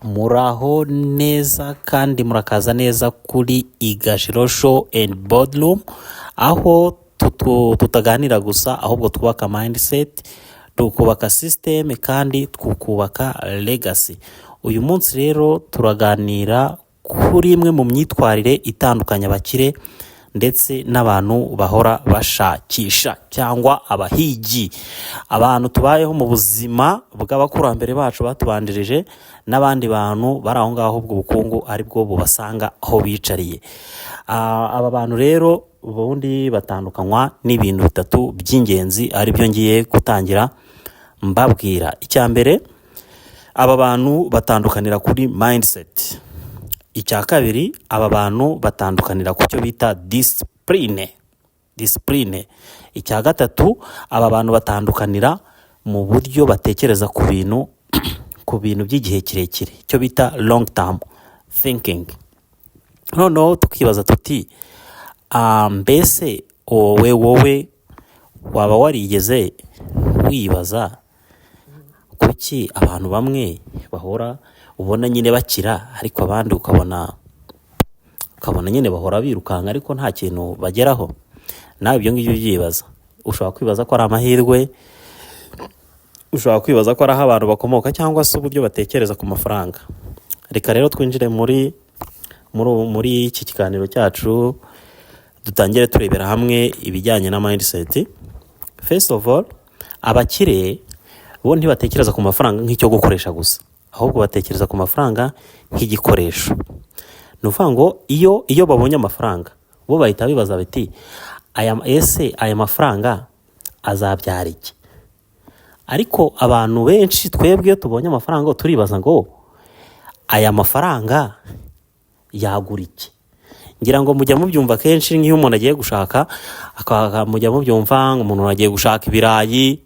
Muraho neza kandi murakaza neza kuri Igashiro Show and Boardroom, aho tutaganira gusa ahubwo twubaka mindset, tukubaka system kandi tukubaka legacy. Uyu munsi rero turaganira kuri imwe mu myitwarire itandukanye abakire ndetse n'abantu bahora bashakisha cyangwa abahigi, abantu tubayeho mu buzima bw'abakurambere bacu batubanjirije n'abandi bantu bari aho ngaho ubwo bukungu ari bwo bubasanga aho bicariye. Aba bantu rero ubundi batandukanywa n'ibintu bitatu by'ingenzi ari byo ngiye gutangira mbabwira. Icya mbere, aba bantu batandukanira kuri mindset. Icya kabiri, aba bantu batandukanira ku cyo bita discipline. Icya gatatu, aba bantu batandukanira mu buryo batekereza ku bintu by'igihe kirekire, cyo bita long term thinking. Noneho tukibaza tuti mbese wowe waba warigeze wibaza kuki abantu bamwe bahora ubona nyine bakira ariko abandi ukabona nyine bahora birukanka ariko nta kintu bageraho? Nawe ibyo ngibyo byibaza. Ushobora kwibaza ko ari amahirwe, ushobora kwibaza ko ari aho abantu bakomoka cyangwa se uburyo batekereza ku mafaranga. Reka rero twinjire muri iki kiganiro cyacu, dutangire turebera hamwe ibijyanye na mindset. First of all, abakire bo ntibatekereza ku mafaranga nk'icyo gukoresha gusa, ahubwo batekereza ku mafaranga nk'igikoresho. Ni ukuvuga ngo iyo babonye amafaranga bo bahita bibaza bati aya mafaranga azabyara iki? Ariko abantu benshi twebwe tubonye amafaranga turibaza ngo aya mafaranga yagura iki? Ngira ngo mujya mubyumva kenshi nk'iyo umuntu agiye gushaka, mujya mubyumva umuntu agiye gushaka ibirayi,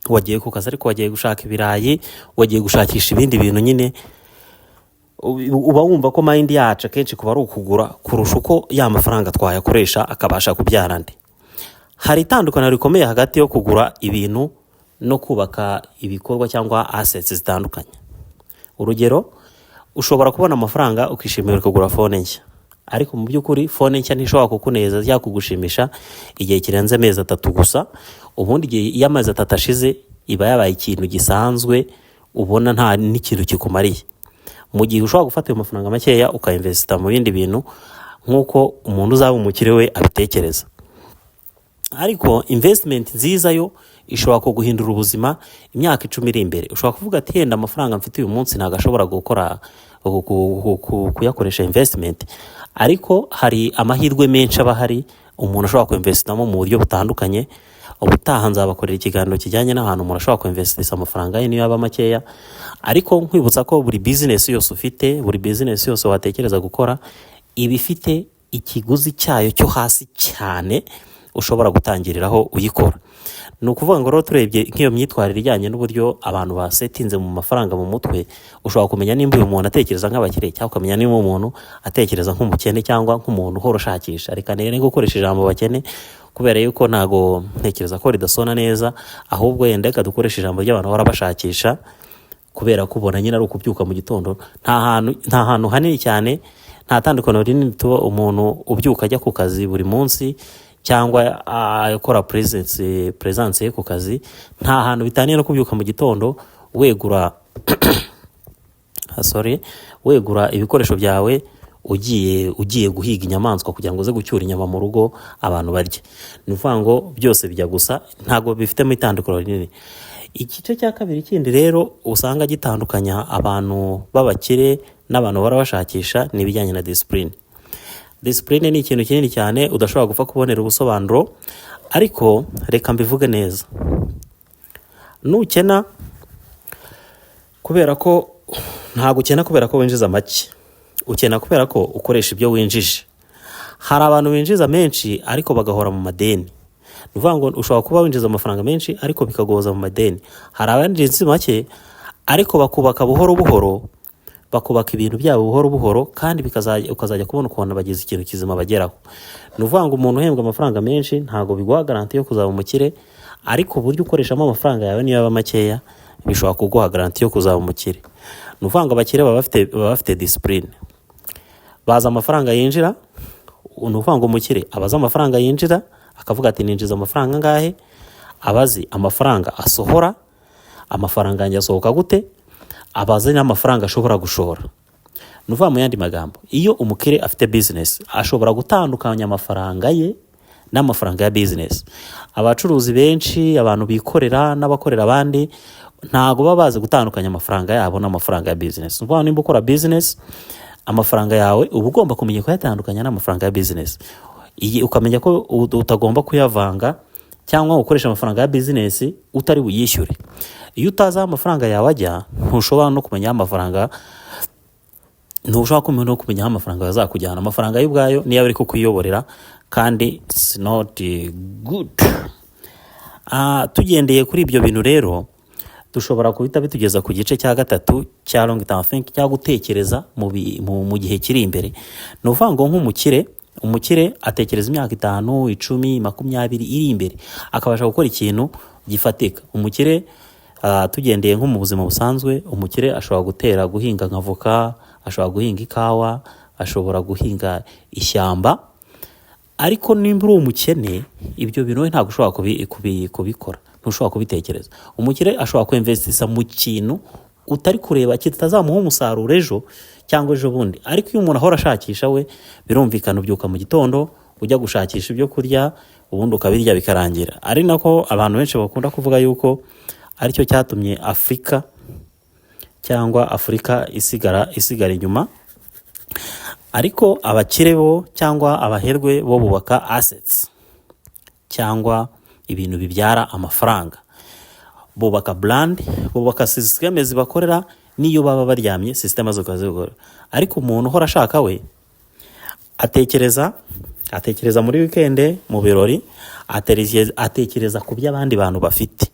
wagiye ku kazi ariko wagiye gushaka ibirayi, wagiye gushakisha ibindi bintu, nyine uba wumva ko mind yacu akenshi kuba ari ukugura kurusha uko ya mafaranga twayakoresha akabasha kubyara andi. Hari itandukaniro rikomeye hagati yo kugura ibintu no kubaka ibikorwa cyangwa assets zitandukanye. Urugero, ushobora kubona amafaranga ukishimira kugura phone nshya, ariko mu by'ukuri phone nshya ntishobora kukuneza cyangwa kugushimisha igihe kirenze amezi 3 gusa. Ubundi igihe iyo amezi 3 ashize iba yabaye ikintu gisanzwe, ubona nta n'ikintu kikumariye. Mu gihe ushobora gufata ayo mafaranga makeya ukainvesta mu bindi bintu nk'uko umuntu uzaba umukire we abitekereza. Ariko investment nziza yo ishobora kuguhindura ubuzima imyaka 10 iri imbere. Ushobora kuvuga ati yenda amafaranga mfite uyu munsi ntago ashobora gukora kuyakoresha investment, ariko hari amahirwe menshi aba hari umuntu ashobora kuinvestamo mu buryo butandukanye. Ubutaha nzabakorera ikiganiro kijyanye n'ahantu umuntu ashobora kuinvestisa amafaranga ye niyo yaba makeya. Ariko nkwibutsa ko buri business yose ufite, buri business yose watekereza gukora iba ifite ikiguzi cyayo cyo hasi cyane ushobora gutangiriraho uyikora. Ni ukuvuga ngo rero turebye nk'iyo myitwarire ijyanye n'uburyo abantu basetinze mu mafaranga mu mutwe, ushobora kumenya nimba uyu muntu atekereza nk'abakire cyangwa ukamenya nimba umuntu atekereza nk'umukene cyangwa nk'umuntu uhora ushakisha. Reka nere gukoresha ijambo bakene kubera yuko ntago ntekereza ko ridasona neza, ahubwo yenda reka dukoresha ijambo ry'abantu bahora bashakisha, kubera ko ubona nyine ari ukubyuka mu gitondo. Nta hantu hanini cyane, nta tandukaniro rinini tuba umuntu ubyuka ajya ku kazi buri munsi cyangwa akora presence ye ku kazi. Nta hantu bitaniye no kubyuka mu gitondo wegura wegura ibikoresho byawe ugiye guhiga inyamaswa kugira ngo uze gucyura inyama mu rugo abantu barye. Ni ukuvuga ngo byose bijya gusa, ntago bifitemo itandukaniro rinini. Igice cya kabiri kindi rero usanga gitandukanya abantu b'abakire n'abantu bahora bashakisha ni ibijyanye na discipline. Discipline ni ikintu kinini cyane udashobora gupfa kubonera ubusobanuro, ariko reka mbivuge neza. Nukena kubera ko ntago ukena kubera ko winjiza make, ukena kubera ko ukoresha ibyo winjije. Hari abantu binjiza menshi ariko bagahora mu madeni. Ni ukuvuga ngo ushobora kuba winjiza amafaranga menshi ariko bikagoza mu madeni. Hari abinjiza make ariko bakubaka buhoro buhoro, bakubaka ibintu byabo buhoro buhoro, kandi ukazajya kubona ukuntu bagize ikintu kizima bageraho. Ni ukuvuga ngo umuntu uhembwa amafaranga menshi ntago biguha garanti yo kuzaba umukire, ariko uburyo ukoreshamo amafaranga yawe niyo yaba makeya bishobora kuguha garanti yo kuzaba umukire. Ni ukuvuga ngo abakire baba bafite discipline, bazi amafaranga yinjira. Ni ukuvuga ngo umukire abazi amafaranga yinjira akavuga ati ninjiza amafaranga angahe, abazi amafaranga asohora, amafaranga yanjye asohoka gute, abazi n'amafaranga ashobora gushora. Ni ukuvuga mu yandi magambo, iyo umukire afite business ashobora gutandukanya amafaranga ye n'amafaranga ya business. Abacuruzi benshi, abantu bikorera n'abakorera abandi, ntago baba bazi gutandukanya amafaranga yabo n'amafaranga ya business. Ni ukuvuga nimba ukora business, amafaranga yawe uba ugomba kumenya kuyatandukanya n'amafaranga ya business. Ukamenya ko utagomba kuyavanga cyangwa ukoresha amafaranga ya business utari buyishyure. Iyo utazi amafaranga yawe ajya, ntushobora no kumenya amafaranga bazakujyana. Amafaranga y'ubwayo niyo ari kukuyoborera kandi it's not good. Tugendeye kuri ibyo bintu rero, dushobora kuhita bitugeza ku gice cya gatatu cya long term think, cyangwa gutekereza mu gihe kiri imbere. Ni ukuvuga ngo umukire atekereza imyaka 5, 10, 20 iri imbere, akabasha gukora ikintu gifatika. Umukire tugendeye nko mu buzima busanzwe, umukire ashobora guhinga nk'avoka, ashobora guhinga ikawa, ashobora guhinga ishyamba. Ariko nimba uri umukene, ibyo bintu we ntabwo ushobora kubikora, ntushobora kubitekereza. Umukire ashobora kuinvestisa mu kintu utari kureba kitazamuha umusaruro ejo cyangwa ejo bundi. Ariko iyo umuntu ahora ashakisha, we birumvikana ubyuka mu gitondo ujya gushakisha ibyo kurya, ubundi ukabirya bikarangira. Ari nako abantu benshi bakunda kuvuga yuko aricyo cyatumye Afurika isigara inyuma. Ariko abakire bo cyangwa abaherwe bo bubaka assets cyangwa ibintu bibyara amafaranga, bubaka brand, bubaka system zibakorera niyo baba baryamye, system zikazikora. Ariko umuntu uhora ashaka, we atekereza muri weekend, mu birori, atekereza ku by'abandi bantu bafite,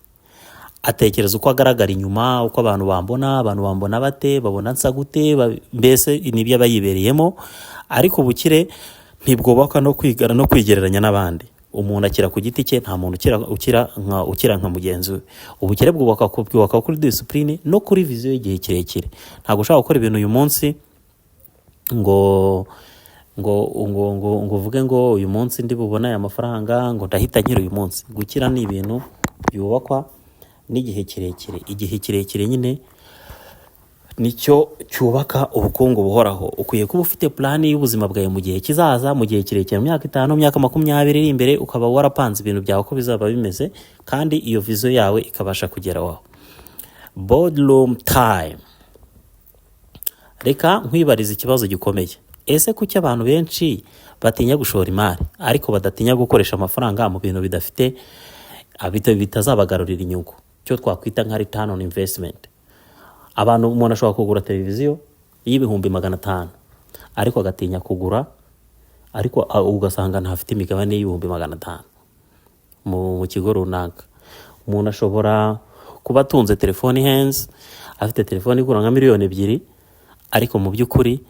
atekereza uko agaragara inyuma, uko abantu bambona bate, babona nsa gute, mbese nibyo abayibereyemo. Ariko ubukire ntibwubaka no kwigana no kwigereranya n'abandi. Umuntu akira ku giti cye, nta muntu ukira nka mugenzi we. Ubukire bwubaka kuri discipline no kuri vision y'igihe kirekire. Ntabwo ushaka gukora ibintu uyu munsi ngo uvuge ngo uyu munsi ndi bubona aya mafaranga, ngo ndahita nkira uyu munsi. Gukira ni ibintu byubakwa n'igihe kirekire. Igihe kirekire nyine nicyo cyubaka ubukungu buhoraho. Ukwiye kuba ufite plan y'ubuzima bwawe mu gihe kizaza, mu gihe kirekire, mu myaka 5, myaka 20 iri imbere, ukaba warapanze ibintu byawe ko bizaba bimeze, kandi iyo vision yawe ikabasha kugeraho. Boardroom time. Reka nkwibariza ikibazo gikomeye. Ese kuki abantu benshi batinya gushora imari, ariko badatinya gukoresha amafaranga mu bintu bitazabagarurira inyungu, cyo twakwita nka return on investment? Umuntu ashobora kugura televiziyo y'ibihumbi 500, ariko agatinya kugura, ariko ugasanga ntafite imigabane y'ibihumbi 500 mu kigo runaka. Umuntu ashobora kuba atunze telefone hands, afite telefone igura nka 2 miliyoni, ariko mu by'ukuri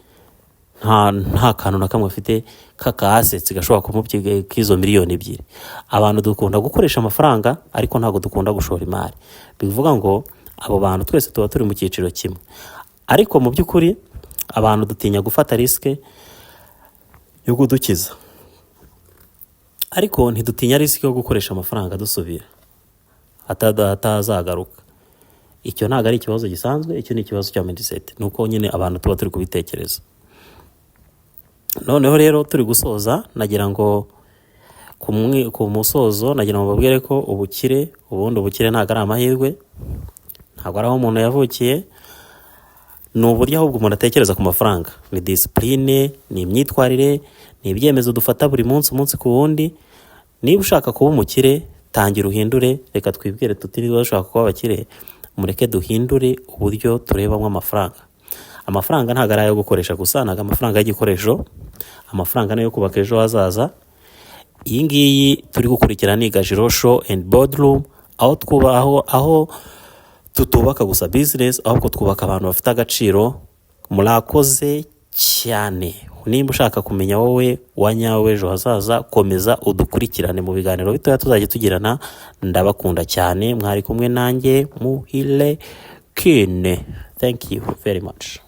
nta kantu na kamwe afite kaka assets gashobora kumubyiga k'izo 2 miliyoni. Abantu dukunda gukoresha amafaranga, ariko ntago dukunda gushora imari. Bivuga ngo abo bantu twese tuba turi mu cyiciro kimwe. Ariko mu by'ukuri abantu dutinya gufata risk yo kudukiza, ariko ntidutinya risk yo gukoresha amafaranga dusubira atazagaruka. Icyo ntago ari ikibazo gisanzwe, icyo ni ikibazo cya mindset. Nuko nyine abantu tuba turi kubitekereza. Noneho rero turi gusoza, nagira ngo ku musozo nagira ngo babwire ko ubukire ntago ari amahirwe, ntago ari aho umuntu yavukiye. Ni uburyo ahubwo umuntu atekereza ku mafaranga, ni discipline, ni imyitwarire, ni ibyemezo dufata buri munsi ku wundi. Niba ushaka kuba umukire, tangira uhindure. Reka twibwire tutiriwe dushaka kuba abakire, mureke duhindure uburyo turebamo amafaranga. Amafaranga ntago ari ayo gukoresha gusa, ntago amafaranga y'igikoresho. Amafaranga nayo kubaka ejo hazaza. Iyi ngiyi turi gukurikira ni Gajiro Show and Boardroom, aho tutubaka gusa business, ahubwo twubaka abantu bafite agaciro. Murakoze cyane. nimba ushaka kumenya wowe wa nyawe w'ejo hazaza, komeza udukurikirane mu biganiro bitoya tuzajya tugirana. Ndabakunda cyane, mwari kumwe nanjye Muhire Kine. Thank you very much.